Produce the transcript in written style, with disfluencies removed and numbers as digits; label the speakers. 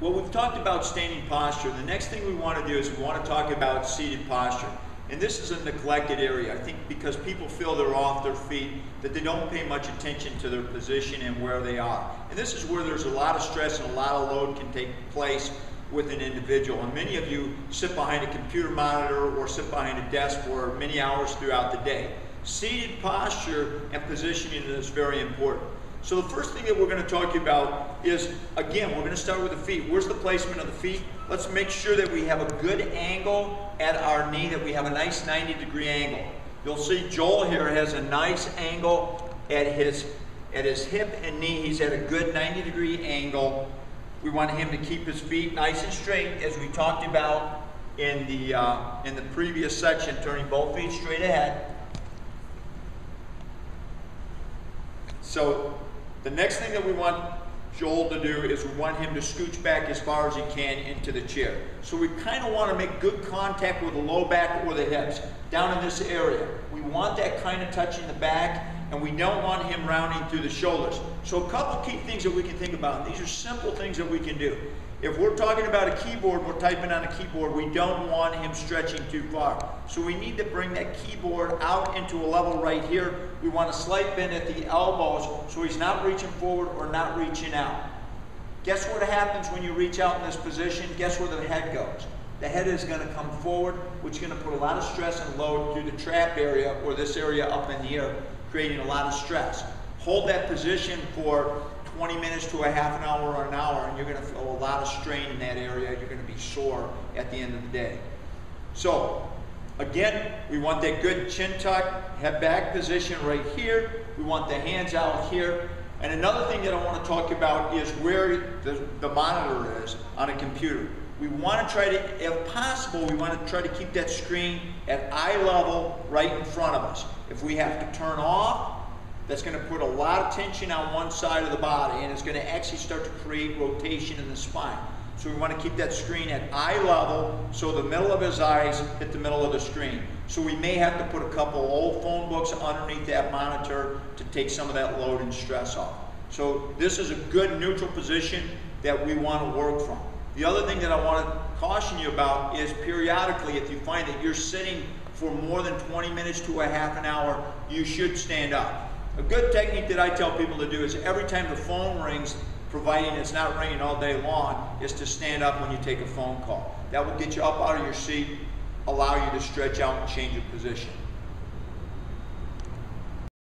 Speaker 1: Well, we've talked about standing posture. The next thing we want to do is we want to talk about seated posture. And this is a neglected area, I think, because people feel they're off their feet, that they don't pay much attention to their position and where they are. And this is where there's a lot of stress and a lot of load can take place with an individual. And many of you sit behind a computer monitor or sit behind a desk for many hours throughout the day. Seated posture and positioning is very important. So the first thing that we're going to talk about is, again, we're going to start with the feet. Where's the placement of the feet? Let's make sure that we have a good angle at our knee, that we have a nice 90-degree angle. You'll see Joel here has a nice angle at his hip and knee. He's at a good 90-degree angle. We want him to keep his feet nice and straight, as we talked about in the previous section, turning both feet straight ahead. So the next thing that we want Joel to do is we want him to scooch back as far as he can into the chair. So we kind of want to make good contact with the low back or the hips down in this area. We want that kind of touching the back, and we don't want him rounding through the shoulders. So a couple key things that we can think about. These are simple things that we can do. If we're talking about a keyboard, we're typing on a keyboard, we don't want him stretching too far. So we need to bring that keyboard out into a level right here. We want a slight bend at the elbows so he's not reaching forward or not reaching out. Guess what happens when you reach out in this position? Guess where the head goes? The head is going to come forward, which is going to put a lot of stress and load through the trap area or this area up in the air, creating a lot of stress. Hold that position for 20 minutes to a half an hour or an hour, and you're going to feel a lot of strain in that area. You're going to be sore at the end of the day. So, again, we want that good chin tuck, head back position right here. We want the hands out here. And another thing that I want to talk about is where the monitor is on a computer. We want to try to, if possible, we want to try to keep that screen at eye level right in front of us. If we have to turn off, that's going to put a lot of tension on one side of the body, and it's going to actually start to create rotation in the spine. So we want to keep that screen at eye level so the middle of his eyes hit the middle of the screen. So we may have to put a couple old phone books underneath that monitor to take some of that load and stress off. So this is a good neutral position that we want to work from. The other thing that I want to caution you about is periodically, if you find that you're sitting for more than 20 minutes to a half an hour, you should stand up. A good technique that I tell people to do is every time the phone rings, providing it's not ringing all day long, is to stand up when you take a phone call. That will get you up out of your seat, allow you to stretch out and change your position.